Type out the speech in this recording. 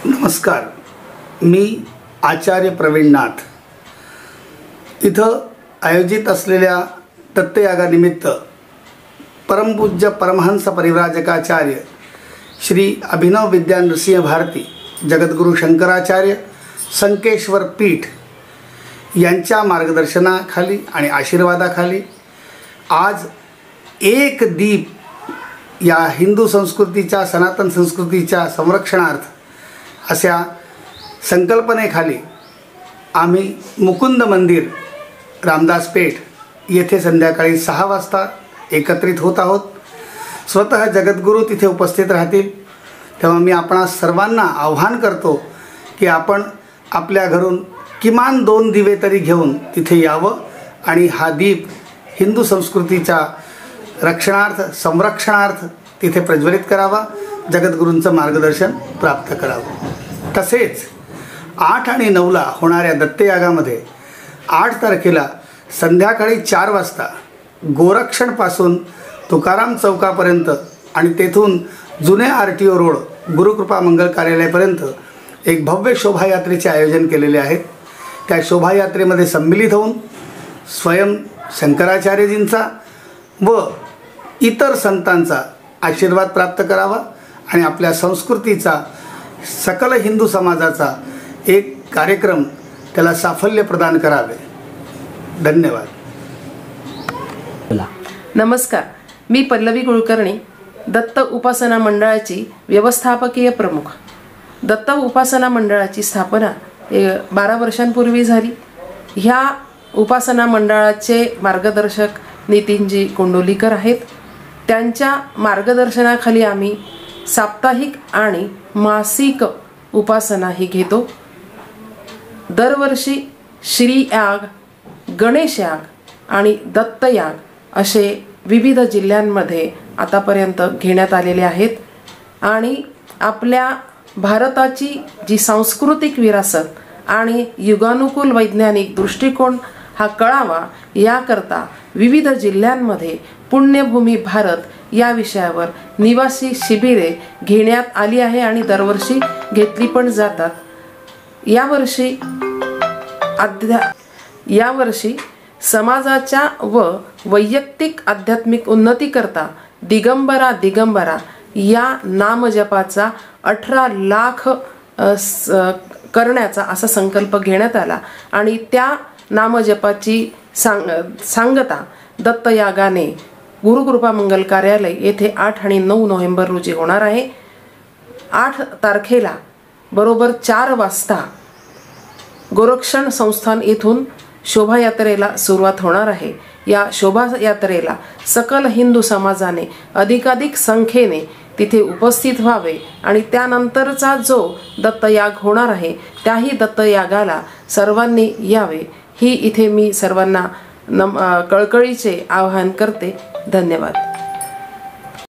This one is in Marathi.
नमस्कार, मी आचार्य प्रवीण नाथ इथं आयोजित असलेल्या दत्तयागानिमित्त परमपूज्य परमहंस परिव्राजकाचार्य श्री अभिनव विद्या नृसिंह भारती जगद्गुरु शंकराचार्य संकेश्वर पीठ यांच्या मार्गदर्शनाखाली आणि आशीर्वादाखाली आज एक दीप या हिंदू संस्कृतीच्या सनातन संस्कृतीच्या संरक्षणार्थ अशा संकल्पनेखाली आम्ही मुकुंद मंदिर रामदास पेठ येथे संध्याकाळी 6 वाजता एकत्रित होत आहोत। स्वतः जगद्गुरू तिथे उपस्थित राहतील। तेव्हा मी आपणा सर्वांना आव्हान करतो की आपण आपल्या घरून किमान 2 दिवे तरी घेऊन तिथे यावं आणि हा दीप हिंदू संस्कृतीच्या रक्षणार्थ संरक्षणार्थ तिथे प्रज्वलित करावा, जगद्गुरूंचं मार्गदर्शन प्राप्त करावं। तसेच 8 आणि 9ला होणाऱ्या दत्तयागामध्ये 8 तारखेला संध्याकाळी 4 वाजता गोरक्षणपासून तुकाराम चौकापर्यंत आणि तेथून जुने RTO रोड गुरुकृपा मंगल कार्यालयापर्यंत एक भव्य शोभायात्रेचे आयोजन केलेले आहे। त्या शोभायात्रेमध्ये सम्मिलित होऊन स्वयं शंकराचार्यजींचा व इतर संतांचा आशीर्वाद प्राप्त करावा आणि आपल्या संस्कृतीचा सकल हिंदू समाजाचा एक कार्यक्रम त्याला साफल्य प्रदान करावे। धन्यवाद। नमस्कार, मी पल्लवी कुलकर्णी, दत्त उपासना मंडळाची व्यवस्थापकीय प्रमुख। दत्त उपासना मंडळाची स्थापना 12 वर्षांपूर्वी झाली। ह्या उपासना मंडळाचे मार्गदर्शक नितीनजी कोंडोलीकर आहेत। त्यांच्या मार्गदर्शनाखाली आम्ही साप्ताहिक आणि मासिक उपासना ही घेतो। दरवर्षी श्री याग, गणेश याग आणि दत्त याग असे विविध जिल्ह्यांमध्ये आतापर्यंत घेण्यात आलेले आहेत आणि आपल्या भारताची जी सांस्कृतिक विरासत आणि युगानुकूल वैज्ञानिक दृष्टिकोन हा कळावा याकरता विविध जिल्ह्यांमध्ये पुण्यभूमी भारत या विषयावर निवासी शिबिरे घेण्यात आली आहे आणि दरवर्षी घेतली पण जातात। यावर्षी समाजाच्या व वैयक्तिक आध्यात्मिक उन्नतीकरता दिगंबरा या नामजपाचा 18 लाख करण्याचा असा संकल्प घेण्यात आला आणि त्या नामजपाची सांगता दत्तयागाने गुरुकृपा मंगल कार्यालय येथे 8 आणि 9 नोव्हेंबर रोजी होणार आहे। 8 तारखेला बरोबर 4 वाजता गोरक्षण संस्थान येथून शोभायात्रेला सुरुवात होणार आहे। या शोभायात्रेला सकल हिंदू समाजाने अधिकाधिक संख्येने तिथे उपस्थित व्हावे आणि त्यानंतरचा जो दत्तयाग होणार आहे त्याही दत्तयागाला सर्वांनी यावे ही इथे मी सर्वांना कळकळीचे आवाहन करते। धन्यवाद।